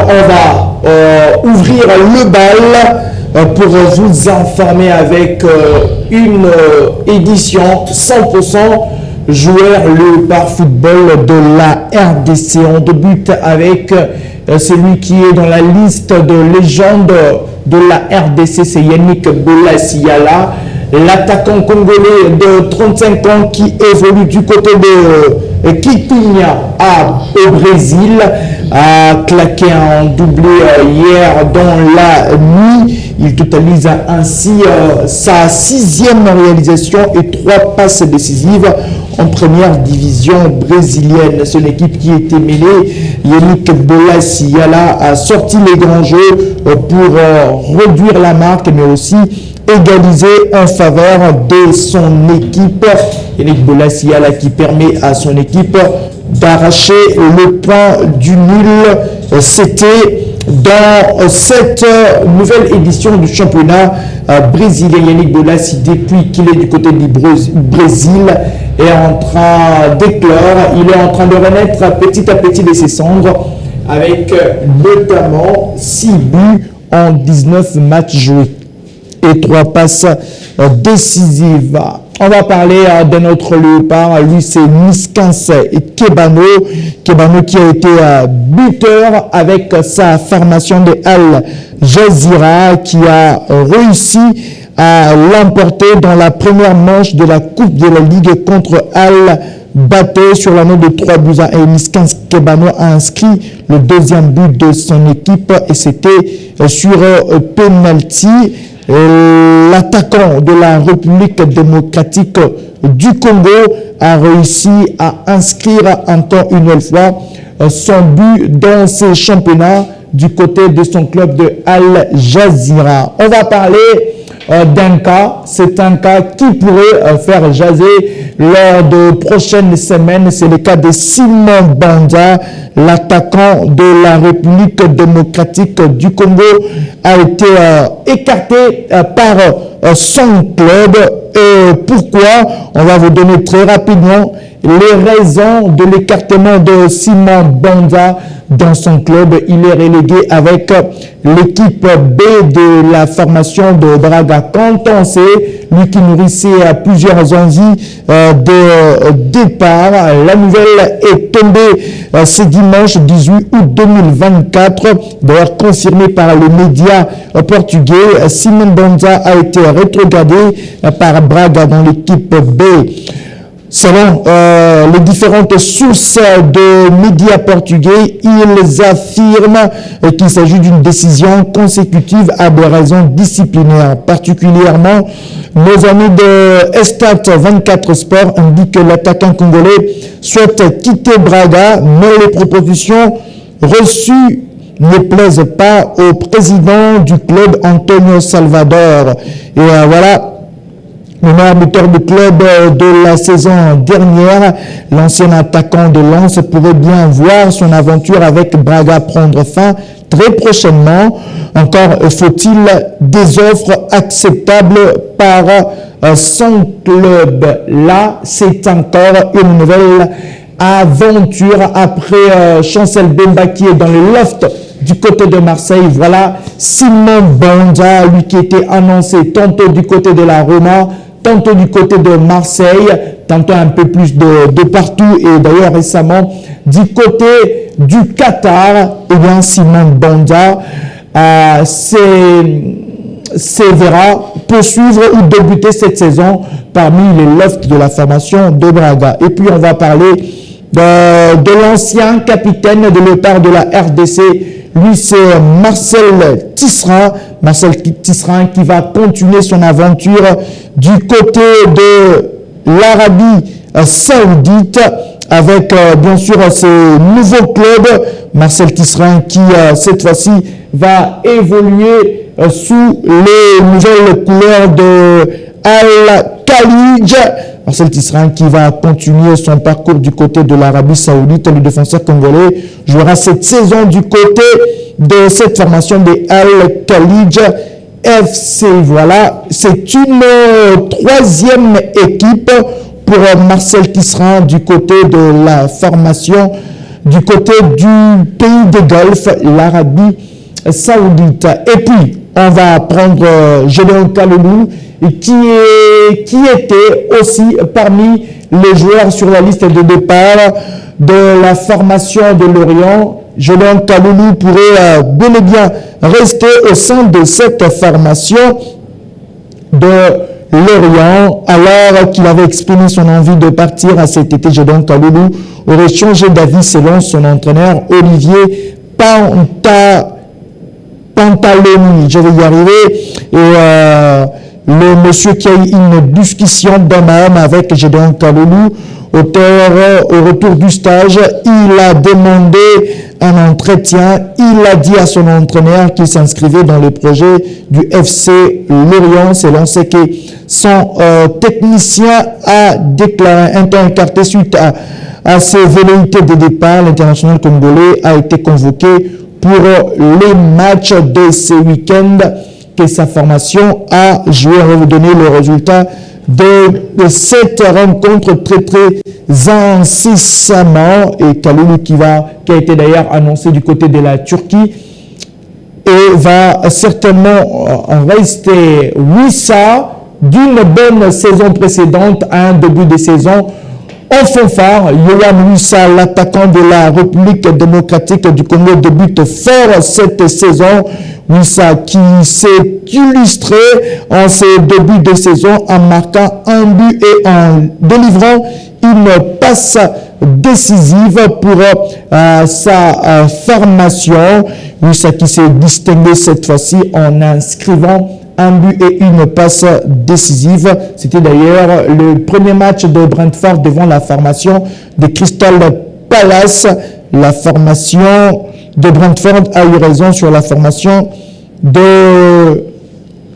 on va ouvrir le bal pour vous informer avec une édition 100% joueur le par football de la RDC. On débute avec celui qui est dans la liste de légendes de la RDC, c'est Yannick Bolasie-Yala, l'attaquant congolais de 35 ans qui évolue du côté de Kitunha au Brésil, a claqué un doublé hier dans la nuit. Il totalise ainsi sa 6e réalisation et 3 passes décisives en première division brésilienne. C'est une équipe qui était mêlée. Yannick Bolasie-Yala a sorti les grands jeux pour réduire la marque, mais aussi égaliser en faveur de son équipe. Yannick Bolasie-Yala qui permet à son équipe d'arracher le point du nul. C'était dans cette nouvelle édition du championnat brésilien. Yannick Bolasie, depuis qu'il est du côté du Brésil, est en train d'éclore. Il est en train de renaître petit à petit de ses cendres avec notamment 6 buts en 19 matchs joués et 3 passes décisives. On va parler d'un autre léopard, lui c'est Niskans Kebano. Kebano qui a été buteur avec sa formation de Al Jazeera, qui a réussi à l'emporter dans la première manche de la Coupe de la Ligue contre Al Baté sur la note de 3 buts à 1. Niskans Kebano a inscrit le 2e but de son équipe et c'était sur penalty. L'attaquant de la République démocratique du Congo a réussi à inscrire encore une fois son but dans ces championnats du côté de son club de Al Jazeera. On va parler d'un cas, c'est un cas qui pourrait faire jaser lors de prochaines semaines. C'est le cas de Simon Banza, l'attaquant de la République démocratique du Congo, a été écarté par son club. Et pourquoi? On va vous donner très rapidement les raisons de l'écartement de Simon Banza dans son club. Il est relégué avec l'équipe B de la formation de Braga Canton. Lui qui nourrissait plusieurs envies de départ. La nouvelle est tombée ce dimanche 18 août 2024. D'ailleurs confirmée par les médias portugais. Simon Banza a été rétrogradé par Braga dans l'équipe B. Selon les différentes sources de médias portugais, ils affirment qu'il s'agit d'une décision consécutive à des raisons disciplinaires. Particulièrement, nos amis de Estat 24 Sport indiquent que l'attaquant congolais souhaite quitter Braga, mais les propositions reçues ne plaisent pas au président du club, Antonio Salvador. Et voilà. Le meilleur buteur du club de la saison dernière, l'ancien attaquant de Lens pourrait bien voir son aventure avec Braga prendre fin très prochainement. Encore faut-il des offres acceptables par son club. Là, c'est encore une nouvelle aventure après Chancel Bemba qui est dans le loft du côté de Marseille. Voilà Simon Banza, lui qui était annoncé tantôt du côté de la Roma, tantôt du côté de Marseille, tantôt un peu plus de partout, et d'ailleurs récemment du côté du Qatar. Eh bien, Simon Banza verra poursuivre ou débuter cette saison parmi les lofts de la formation de Braga. Et puis on va parler de l'ancien capitaine de l'État de la RDC. Lui, c'est Marcel Tisserand. Marcel Tisserand qui va continuer son aventure du côté de l'Arabie Saoudite avec, bien sûr, ses nouveaux clubs. Marcel Tisserand qui, cette fois-ci, va évoluer sous les nouvelles couleurs de Al-Khalij. Marcel Tisserand qui va continuer son parcours du côté de l'Arabie Saoudite. Le défenseur congolais jouera cette saison du côté de cette formation de Al-Khalij FC. Voilà, c'est une 3e équipe pour Marcel Tisserand du côté de la formation du côté du pays de Golfe, l'Arabie Saoudite. Et puis, on va prendre Gédéon Kaloulou, qui était aussi parmi les joueurs sur la liste de départ de la formation de Lorient. Gédéon Kaloulou pourrait bel et bien rester au sein de cette formation de Lorient, alors qu'il avait exprimé son envie de partir à cet été. Gédéon Kaloulou aurait changé d'avis selon son entraîneur Olivier Pantaloni. Je vais y arriver. Et le monsieur qui a eu une discussion d'homme à homme avec Gédéon Kaloulou au retour du stage, il a demandé un entretien. Il a dit à son entraîneur qu'il s'inscrivait dans le projet du FC Lorient. Selon ce que son technicien a déclaré. Un temps écarté suite à ses velléités de départ, l'international congolais a été convoqué pour les matchs de ce week-end que sa formation a joué. On va vous donner le résultat de cette rencontre très incessamment, et Kaloulou qui a été d'ailleurs annoncé du côté de la Turquie et va certainement rester Wissa d'une bonne saison précédente à un début de saison en fanfare. Yohan Wissa, l'attaquant de la République démocratique du Congo, débute fort cette saison. Wissa qui s'est illustré en ses débuts de saison en marquant un but et en délivrant une passe décisive pour sa formation. Wissa qui s'est distingué cette fois-ci en inscrivant un but et une passe décisive. C'était d'ailleurs le premier match de Brentford devant la formation de Crystal Palace. La formation de Brentford a eu raison sur la formation de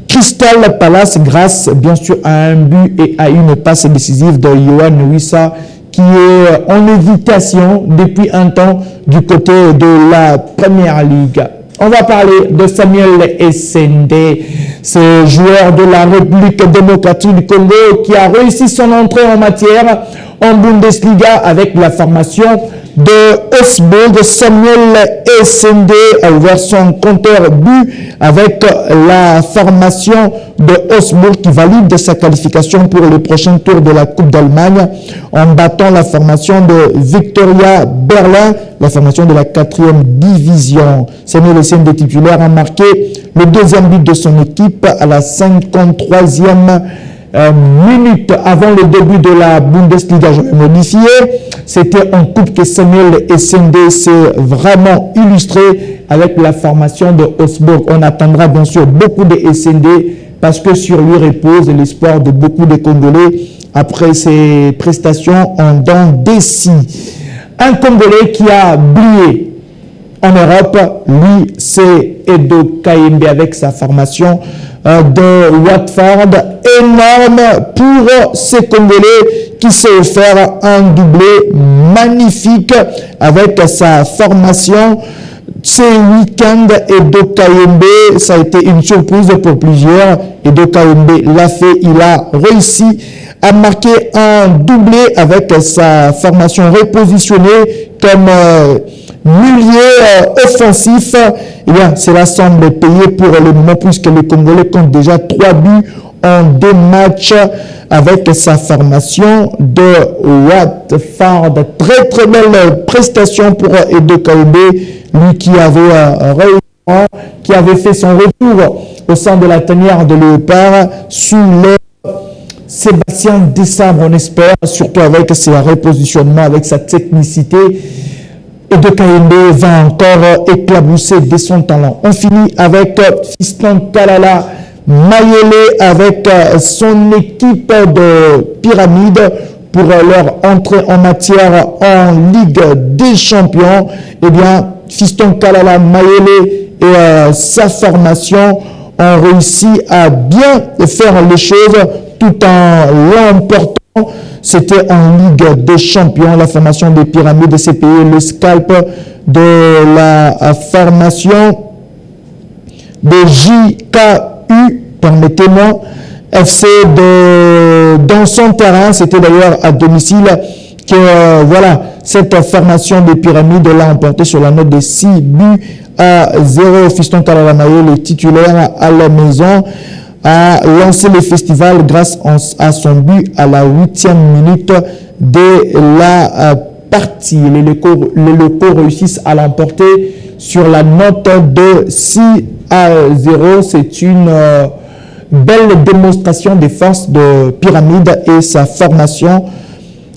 Crystal Palace grâce bien sûr à un but et à une passe décisive de Yohan Wissa, qui est en hésitation depuis un temps du côté de la Première Ligue. On va parler de Samuel Essende, ce joueur de la République démocratique du Congo qui a réussi son entrée en matière en Bundesliga avec la formation de Augsbourg. Samuel Essende a ouvert son compteur but avec la formation de Augsbourg qui valide sa qualification pour le prochain tour de la Coupe d'Allemagne en battant la formation de Victoria Berlin, la formation de la 4e division. Samuel Essende titulaire a marqué le deuxième but de son équipe à la 53e minute avant le début de la Bundesliga. Je vais modifier. C'était en coupe que Samuel Essende s'est vraiment illustré avec la formation de Augsbourg. On attendra bien sûr beaucoup de Essende parce que sur lui repose l'espoir de beaucoup de Congolais après ses prestations en dents des scies. Un Congolais qui a brillé en Europe, lui, c'est Edo Kayembe avec sa formation de Watford. Énorme pour ces Congolais qui s'est offert un doublé magnifique avec sa formation. Ce week-end, Edo Kayembe, ça a été une surprise pour plusieurs. Edo Kayembe l'a fait, il a réussi à marquer un doublé avec sa formation repositionnée comme milieu offensif. Eh bien, cela semble payer pour le moment puisque le Congolais compte déjà 3 buts en 2 matchs avec sa formation de Watford. Très belle prestation pour Edo Kayembe, lui qui avait fait son retour au sein de la tanière de Léopard sous les Sébastien Desabre, on espère, surtout avec ses repositionnements, avec sa technicité. Edo Kayembe va encore éclabousser de son talent. On finit avec Fiston Kalala Mayele avec son équipe de Pyramide pour leur entrée en matière en Ligue des Champions. Eh bien, Fiston Kalala Mayele et sa formation ont réussi à bien faire les choses tout en l'emportant. C'était en Ligue des Champions, la formation des Pyramides de CPI, le scalp de la formation de JKU, permettez-moi, FC dans son terrain. C'était d'ailleurs à domicile que voilà, cette formation des pyramides l'a emporté sur la note de 6 buts à 0. Fiston Kalala-Maye, le titulaire à la maison, a lancé le festival grâce à son but à la 8e minute de la partie. Les locaux réussissent à l'emporter sur la note de 6 à 0. C'est une belle démonstration des forces de Pyramide et sa formation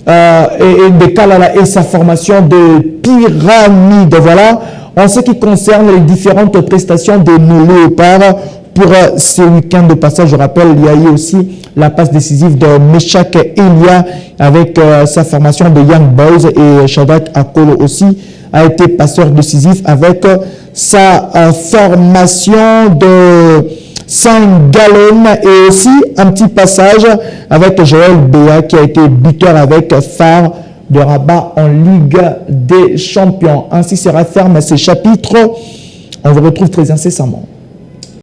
et de Kalala et sa formation de Pyramide. Voilà, en ce qui concerne les différentes prestations de nos léopards pour ce week-end de passage. Je rappelle, il y a eu aussi la passe décisive de Meshak Elia avec sa formation de Young Boys, et Shadrach Akolo aussi a été passeur décisif avec sa formation de Saint-Gallen, et aussi un petit passage avec Joël Béa qui a été buteur avec Phare de Rabat en Ligue des Champions. Ainsi sera ferme ces chapitres. On vous retrouve très incessamment.